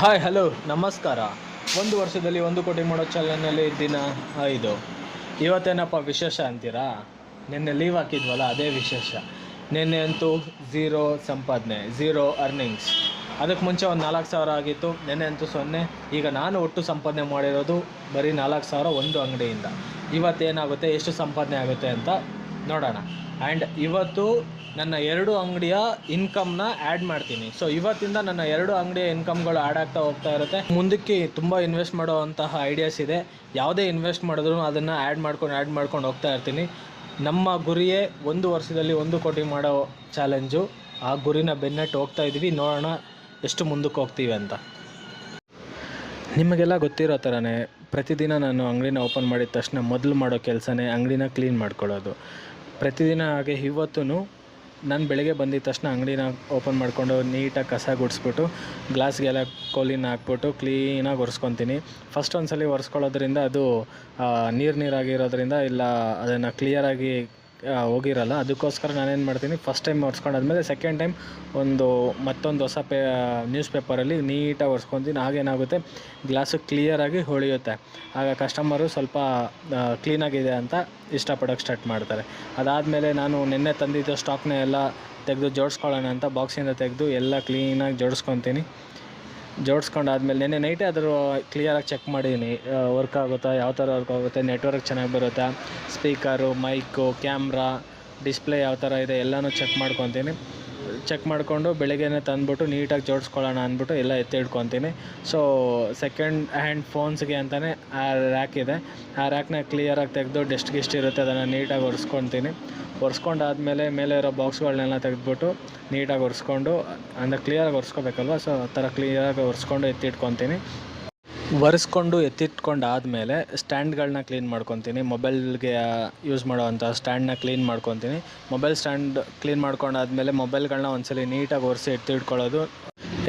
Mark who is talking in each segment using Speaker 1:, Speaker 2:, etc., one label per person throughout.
Speaker 1: Hi hello ನಮಸ್ಕಾರ. ಒಂದು ವರ್ಷದಲ್ಲಿ 1 ಕೋಟಿ ಮಾಡೋ ಚಾನಲ್ನಲ್ಲಿ ದಿನ 5. ಇವತ್ತೇನಪ್ಪ ವಿಶೇಷ ಅಂತೀರಾ? ನಿನ್ನೆ ಲೀವ್ ಹಾಕಿದ್ವಲ್ಲ, ಅದೇ ವಿಶೇಷ. ನಿನ್ನೆ ಅಂತೂ ಝೀರೋ ಸಂಪಾದನೆ, ಝೀರೋ ಅರ್ನಿಂಗ್ಸ್. ಅದಕ್ಕೆ ಮುಂಚೆ ಒಂದು 4,000 ಆಗಿತ್ತು, ನಿನ್ನೆ ಅಂತೂ 0. ಈಗ ನಾನು ಒಟ್ಟು ಸಂಪಾದನೆ ಮಾಡಿರೋದು ಬರೀ 4,000 ಒಂದು ಅಂಗಡಿಯಿಂದ. ಇವತ್ತೇನಾಗುತ್ತೆ, ಎಷ್ಟು ಸಂಪಾದನೆ ಆಗುತ್ತೆ ಅಂತ ನೋಡೋಣ. ಆ್ಯಂಡ್ ಇವತ್ತು ನನ್ನ 2 ಅಂಗಡಿಯ ಇನ್ಕಮ್ನ ಆ್ಯಡ್ ಮಾಡ್ತೀನಿ. ಸೊ ಇವತ್ತಿಂದ ನನ್ನ 2 ಅಂಗಡಿಯ ಇನ್ಕಮ್ಗಳು ಆ್ಯಡ್ ಆಗ್ತಾ ಹೋಗ್ತಾ ಇರುತ್ತೆ. ಮುಂದಕ್ಕೆ ತುಂಬ ಇನ್ವೆಸ್ಟ್ ಮಾಡೋವಂತಹ ಐಡಿಯಾಸ್ ಇದೆ. ಯಾವುದೇ ಇನ್ವೆಸ್ಟ್ ಮಾಡಿದ್ರು ಅದನ್ನು ಆ್ಯಡ್ ಮಾಡ್ಕೊಂಡು ಹೋಗ್ತಾ ಇರ್ತೀನಿ. ನಮ್ಮ ಗುರಿಯೇ 1 ವರ್ಷದಲ್ಲಿ 1 ಕೋಟಿ ಮಾಡೋ ಚಾಲೆಂಜು. ಆ ಗುರಿನ ಬೆನ್ನಟ್ಟು ಹೋಗ್ತಾ ಇದ್ದೀವಿ. ನೋಡೋಣ ಎಷ್ಟು ಮುಂದಕ್ಕೆ ಹೋಗ್ತೀವಿ ಅಂತ. ನಿಮಗೆಲ್ಲ ಗೊತ್ತಿರೋ ಥರನೇ ಪ್ರತಿದಿನ ನಾನು ಅಂಗಡಿನ ಓಪನ್ ಮಾಡಿದ ತಕ್ಷಣ ಮೊದಲು ಮಾಡೋ ಕೆಲಸನೇ ಅಂಗಡಿನ ಕ್ಲೀನ್ ಮಾಡ್ಕೊಳ್ಳೋದು. ಪ್ರತಿದಿನ ಹಾಗೆ ಇವತ್ತೂ ನಾನು ಬೆಳಗ್ಗೆ ಬಂದಿದ್ದ ತಕ್ಷಣ ಅಂಗಡಿನ ಓಪನ್ ಮಾಡಿಕೊಂಡು ನೀಟಾಗಿ ಕಸ ಗುಡಿಸ್ಬಿಟ್ಟು ಗ್ಲಾಸ್ಗೆಲ್ಲ ಕೋಲಿನ ಹಾಕ್ಬಿಟ್ಟು ಕ್ಲೀನಾಗಿ ಒರೆಸ್ಕೊತೀನಿ. ಫಸ್ಟ್ ಒಂದು ಸಲ ಒರೆಸ್ಕೊಳ್ಳೋದ್ರಿಂದ ಅದು ನೀರಾಗಿರೋದ್ರಿಂದ ಇಲ್ಲ ಅದನ್ನು ಕ್ಲಿಯರಾಗಿ ಹೋಗಿರಲ್ಲ. ಅದಕ್ಕೋಸ್ಕರ ನಾನೇನು ಮಾಡ್ತೀನಿ, ಫಸ್ಟ್ ಟೈಮ್ ಒರೆಸ್ಕೊಂಡಾದ್ಮೇಲೆ ಸೆಕೆಂಡ್ ಟೈಮ್ ಮತ್ತೊಂದು ಹೊಸ ನ್ಯೂಸ್ ಪೇಪರಲ್ಲಿ ನೀಟಾಗಿ ಒರೆಸ್ಕೊತೀನಿ. ಆಗೇನಾಗುತ್ತೆ, ಗ್ಲಾಸು ಕ್ಲಿಯರಾಗಿ ಹೊಳೆಯುತ್ತೆ. ಆಗ ಕಸ್ಟಮರು ಸ್ವಲ್ಪ ಕ್ಲೀನಾಗಿದೆ ಅಂತ ಇಷ್ಟಪಡೋಕ್ಕೆ ಸ್ಟಾರ್ಟ್ ಮಾಡ್ತಾರೆ. ಅದಾದಮೇಲೆ ನಾನು ನಿನ್ನೆ ತಂದಿದ್ದ ಸ್ಟಾಕ್ನ ಎಲ್ಲ ತೆಗೆದು ಜೋಡಿಸ್ಕೊಳ್ಳೋಣ ಅಂತ ಬಾಕ್ಸಿಂದ ತೆಗೆದು ಎಲ್ಲ ಕ್ಲೀನಾಗಿ ಜೋಡಿಸ್ಕೊಂಡಾದ್ಮೇಲೆ ನಿನ್ನೆ ನೈಟೇ ಅದ್ರ ಕ್ಲಿಯರಾಗಿ ಚೆಕ್ ಮಾಡಿದ್ದೀನಿ, ವರ್ಕ್ ಆಗುತ್ತಾ, ಯಾವ ಥರ ವರ್ಕ್ ಆಗುತ್ತೆ, ನೆಟ್ವರ್ಕ್ ಚೆನ್ನಾಗಿ ಬರುತ್ತಾ, ಸ್ಪೀಕರು, ಮೈಕು, ಕ್ಯಾಮ್ರಾ, ಡಿಸ್ಪ್ಲೇ ಯಾವ ಥರ ಇದೆ ಎಲ್ಲನೂ ಚೆಕ್ ಮಾಡಿಕೊಂಡು ಬೆಳಗ್ಗೆನೇ ತಂದುಬಿಟ್ಟು ನೀಟಾಗಿ ಜೋಡಿಸ್ಕೊಳ್ಳೋಣ ಅಂದ್ಬಿಟ್ಟು ಎಲ್ಲ ಎತ್ತಿಡ್ಕೊತೀನಿ. ಸೊ ಸೆಕೆಂಡ್ ಹ್ಯಾಂಡ್ ಫೋನ್ಸ್ಗೆ ಅಂತಲೇ ಆ ರ್ಯಾಕ್ ಇದೆ. ಆ ರ್ಯಾಕ್ನ ಕ್ಲಿಯರಾಗಿ ತೆಗೆದು ಗಿಸ್ಟ್ ಇರುತ್ತೆ, ಅದನ್ನು ನೀಟಾಗಿ ಒರೆಸ್ಕೊಂಡಾದ್ಮೇಲೆ ಮೇಲೆ ಇರೋ ಬಾಕ್ಸ್ಗಳನ್ನೆಲ್ಲ ತೆಗೆದ್ಬಿಟ್ಟು ನೀಟಾಗಿ ಒರೆಸ್ಕೊಂಡು, ಅಂದರೆ ಕ್ಲಿಯರಾಗಿ ಒರೆಸ್ಕೋಬೇಕಲ್ವ, ಸೊ ಆ ಥರ ಕ್ಲಿಯರಾಗಿ ಒರೆಸ್ಕೊಂಡು ಎತ್ತಿಟ್ಕೊಂಡಾದಮೇಲೆ ಸ್ಟ್ಯಾಂಡ್ಗಳನ್ನ ಕ್ಲೀನ್ ಮಾಡ್ಕೊತೀನಿ. ಮೊಬೈಲ್ಗೆ ಯೂಸ್ ಮಾಡೋವಂಥ ಸ್ಟ್ಯಾಂಡನ್ನ ಕ್ಲೀನ್ ಮಾಡ್ಕೊತೀನಿ. ಮೊಬೈಲ್ ಸ್ಟ್ಯಾಂಡ್ ಕ್ಲೀನ್ ಮಾಡ್ಕೊಂಡಾದ್ಮೇಲೆ ಮೊಬೈಲ್ಗಳನ್ನ ಒಂದ್ಸಲಿ ನೀಟಾಗಿ ಒರೆಸಿ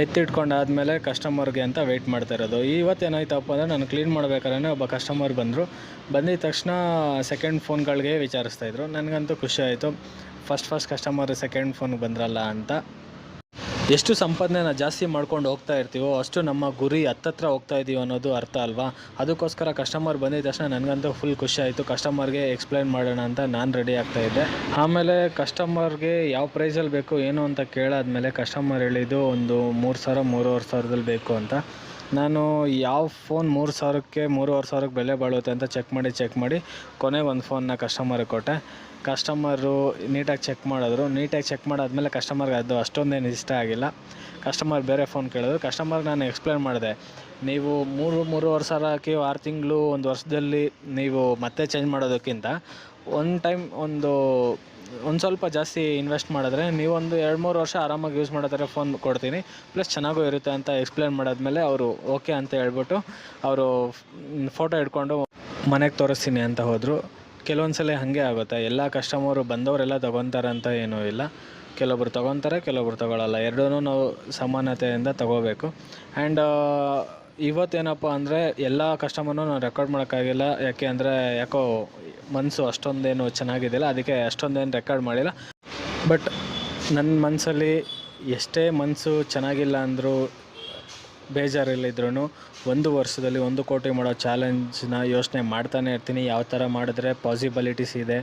Speaker 1: ಎತ್ತಿಟ್ಕೊಂಡಾದ್ಮೇಲೆ ಕಸ್ಟಮರ್ಗೆ ಅಂತ ವೆಯ್ಟ್ ಮಾಡ್ತಾ ಇರೋದು. ಇವತ್ತೇನಾಯ್ತಪ್ಪ ಅಂದರೆ ನಾನು ಕ್ಲೀನ್ ಮಾಡ್ಬೇಕಾದ್ರೆ ಒಬ್ಬ ಕಸ್ಟಮರ್ ಬಂದಿದ್ದ ತಕ್ಷಣ ಸೆಕೆಂಡ್ ಫೋನ್ಗಳಿಗೆ ವಿಚಾರಿಸ್ತಾಯಿದ್ರು. ನನಗಂತೂ ಖುಷಿ ಆಯಿತು, ಫಸ್ಟ್ ಕಸ್ಟಮರ್ ಸೆಕೆಂಡ್ ಫೋನ್ಗೆ ಬಂದ್ರಲ್ಲ ಅಂತ. ಎಷ್ಟು ಸಂಪಾದನೆ ಜಾಸ್ತಿ ಮಾಡ್ಕೊಂಡು ಹೋಗ್ತಾ ಇರ್ತೀವೋ ಅಷ್ಟು ನಮ್ಮ ಗುರಿ ಹತ್ತತ್ರ ಹೋಗ್ತಾ ಇದ್ದೀವಿ ಅನ್ನೋದು ಅರ್ಥ ಅಲ್ವಾ. ಅದಕ್ಕೋಸ್ಕರ ಕಸ್ಟಮರ್ ಬಂದಿದ್ದ ತಕ್ಷಣ ನನಗಂತೂ ಫುಲ್ ಖುಷಿ ಆಯಿತು. ಕಸ್ಟಮರ್ಗೆ ಎಕ್ಸ್ಪ್ಲೈನ್ ಮಾಡೋಣ ಅಂತ ನಾನು ರೆಡಿ ಆಗ್ತಾಯಿದ್ದೆ. ಆಮೇಲೆ ಕಸ್ಟಮರ್ಗೆ ಯಾವ ಪ್ರೈಸಲ್ಲಿ ಬೇಕು ಏನು ಅಂತ ಕೇಳಾದ್ಮೇಲೆ ಕಸ್ಟಮರ್ ಹೇಳಿದ್ದು ಒಂದು 3,000-3,500 ಬೇಕು ಅಂತ. ನಾನು ಯಾವ ಫೋನ್ 3,000ಕ್ಕೆ 3,500ಕ್ಕೆ ಬೆಲೆ ಬಾಳುತ್ತೆ ಅಂತ ಚೆಕ್ ಮಾಡಿ ಕೊನೆಗೆ ಒಂದು ಫೋನ್ನ ಕಸ್ಟಮರ್ಗೆ ಕೊಟ್ಟೆ. ಕಸ್ಟಮರು ನೀಟಾಗಿ ಚೆಕ್ ಮಾಡಾದ್ಮೇಲೆ ಕಸ್ಟಮರ್ಗೆ ಅದು ಅಷ್ಟೊಂದೇನು ಇಷ್ಟ ಆಗಿಲ್ಲ. ಕಸ್ಟಮರ್ ಬೇರೆ ಫೋನ್ ಕೇಳಿದ್ರು. ಕಸ್ಟಮರ್ಗೆ ನಾನು ಎಕ್ಸ್ಪ್ಲೇನ್ ಮಾಡಿದೆ, ನೀವು 3,500 ಹಾಕಿ 6 ತಿಂಗಳು 1 ವರ್ಷದಲ್ಲಿ ನೀವು ಮತ್ತೆ ಚೇಂಜ್ ಮಾಡೋದಕ್ಕಿಂತ ಒಂದು ಸ್ವಲ್ಪ ಜಾಸ್ತಿ ಇನ್ವೆಸ್ಟ್ ಮಾಡಿದ್ರೆ ನೀವೊಂದು 2-3 ವರ್ಷ ಆರಾಮಾಗಿ ಯೂಸ್ ಮಾಡೋ ಥರ ಫೋನ್ ಕೊಡ್ತೀನಿ, ಪ್ಲಸ್ ಚೆನ್ನಾಗೂ ಇರುತ್ತೆ ಅಂತ ಎಕ್ಸ್ಪ್ಲೇನ್ ಮಾಡಾದ್ಮೇಲೆ ಅವರು ಓಕೆ ಅಂತ ಹೇಳ್ಬಿಟ್ಟು ಅವರು ಫೋಟೋ ಹಿಡ್ಕೊಂಡು ಮನೆಗೆ ತೋರಿಸ್ತೀನಿ ಅಂತ ಹೋದರು. ಕೆಲವೊಂದು ಸಲ ಹಾಗೆ ಆಗುತ್ತೆ, ಎಲ್ಲ ಕಸ್ಟಮರು ಬಂದವರೆಲ್ಲ ತೊಗೊತಾರೆ ಅಂತ ಏನೂ ಇಲ್ಲ. ಕೆಲವೊಬ್ರು ತೊಗೊತಾರೆ, ಕೆಲವೊಬ್ರು ತೊಗೊಳ್ಳಲ್ಲ. ಎರಡೂ ನಾವು ಸಮಾನತೆಯಿಂದ ತೊಗೋಬೇಕು. ಆ್ಯಂಡ್ ಇವತ್ತೇನಪ್ಪ ಅಂದರೆ ಎಲ್ಲ ಕಸ್ಟಮರ್ನೂ ನಾನು ರೆಕಾರ್ಡ್ ಮಾಡೋಕ್ಕಾಗಿಲ್ಲ. ಯಾಕೆ ಅಂದರೆ ಯಾಕೋ ಮನಸ್ಸು ಅಷ್ಟೊಂದೇನು ಚೆನ್ನಾಗಿದ್ದಿಲ್ಲ, ಅದಕ್ಕೆ ಅಷ್ಟೊಂದೇನು ರೆಕಾರ್ಡ್ ಮಾಡಿಲ್ಲ. ಬಟ್ ನನ್ನ ಮನಸ್ಸಲ್ಲಿ ಎಷ್ಟೇ ಮನಸ್ಸು ಚೆನ್ನಾಗಿಲ್ಲ ಅಂದರೂ ಬೇಜಾರಿಲ್ಲಿದ್ರೂ 1 ವರ್ಷದಲ್ಲಿ 1 ಕೋಟಿ ಮಾಡೋ ಚಾಲೆಂಜ್ನ ಯೋಚನೆ ಮಾಡ್ತಾನೆ ಇರ್ತೀನಿ, ಯಾವ ಥರ ಮಾಡಿದ್ರೆ ಪಾಸಿಬಿಲಿಟೀಸ್ ಇದೆ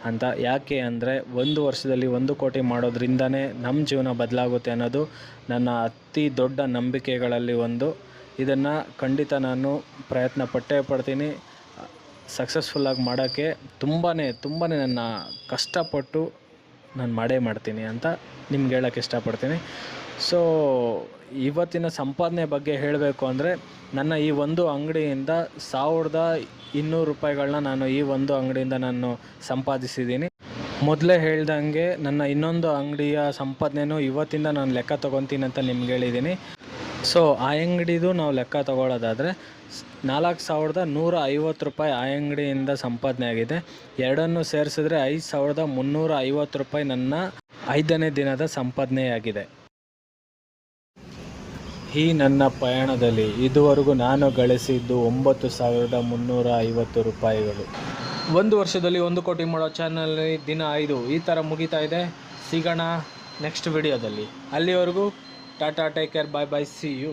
Speaker 1: ಅಂತ. ಯಾಕೆ ಅಂದರೆ 1 ವರ್ಷದಲ್ಲಿ 1 ಕೋಟಿ ಮಾಡೋದ್ರಿಂದನೇ ನಮ್ಮ ಜೀವನ ಬದಲಾಗುತ್ತೆ ಅನ್ನೋದು ನನ್ನ ಅತಿ ದೊಡ್ಡ ನಂಬಿಕೆಗಳಲ್ಲಿ ಒಂದು. ಇದನ್ನು ಖಂಡಿತ ನಾನು ಪ್ರಯತ್ನ ಪಡ್ತೀನಿ. ಸಕ್ಸಸ್ಫುಲ್ಲಾಗಿ ಮಾಡೋಕ್ಕೆ ತುಂಬಾ ನನ್ನ ಕಷ್ಟಪಟ್ಟು ನಾನು ಮಾಡ್ತೀನಿ ಅಂತ ನಿಮ್ಗೆ ಹೇಳೋಕ್ಕೆ ಇಷ್ಟಪಡ್ತೀನಿ. ಸೊ ಇವತ್ತಿನ ಸಂಪಾದನೆ ಬಗ್ಗೆ ಹೇಳಬೇಕು ಅಂದರೆ ನನ್ನ ಈ ಒಂದು ಅಂಗಡಿಯಿಂದ 1,200 ರೂಪಾಯಿಗಳನ್ನ ನಾನು ಈ ಒಂದು ಅಂಗಡಿಯಿಂದ ನಾನು ಸಂಪಾದಿಸಿದ್ದೀನಿ. ಮೊದಲೇ ಹೇಳ್ದಂಗೆ ನನ್ನ ಇನ್ನೊಂದು ಅಂಗಡಿಯ ಸಂಪಾದನೆಯೂ ಇವತ್ತಿಂದ ನಾನು ಲೆಕ್ಕ ತೊಗೊತೀನಿ ಅಂತ ನಿಮ್ಗೆ ಹೇಳಿದ್ದೀನಿ. ಸೊ ಆ ಅಂಗಡಿದು ನಾವು ಲೆಕ್ಕ ತೊಗೊಳ್ಳೋದಾದರೆ 4,150 ರೂಪಾಯಿ ಆ ಅಂಗಡಿಯಿಂದ ಸಂಪಾದನೆ ಆಗಿದೆ. ಎರಡನ್ನೂ ಸೇರಿಸಿದ್ರೆ 5,350 ರೂಪಾಯಿ ನನ್ನ 5ನೇ ದಿನದ ಸಂಪಾದನೆಯಾಗಿದೆ. ಈ ನನ್ನ ಪಯಣದಲ್ಲಿ ಇದುವರೆಗೂ ನಾನು ಗಳಿಸಿದ್ದು 9,350 ರೂಪಾಯಿಗಳು. 1 ವರ್ಷದಲ್ಲಿ 1 ಕೋಟಿ ಮಾಡೋ ಚಾನಲ್ ದಿನ 5 ಈ ಥರ ಮುಗಿತಾ ಇದೆ. ಸಿಗೋಣ ನೆಕ್ಸ್ಟ್ ವಿಡಿಯೋದಲ್ಲಿ. ಅಲ್ಲಿವರೆಗೂ tata, take care, bye bye, see you.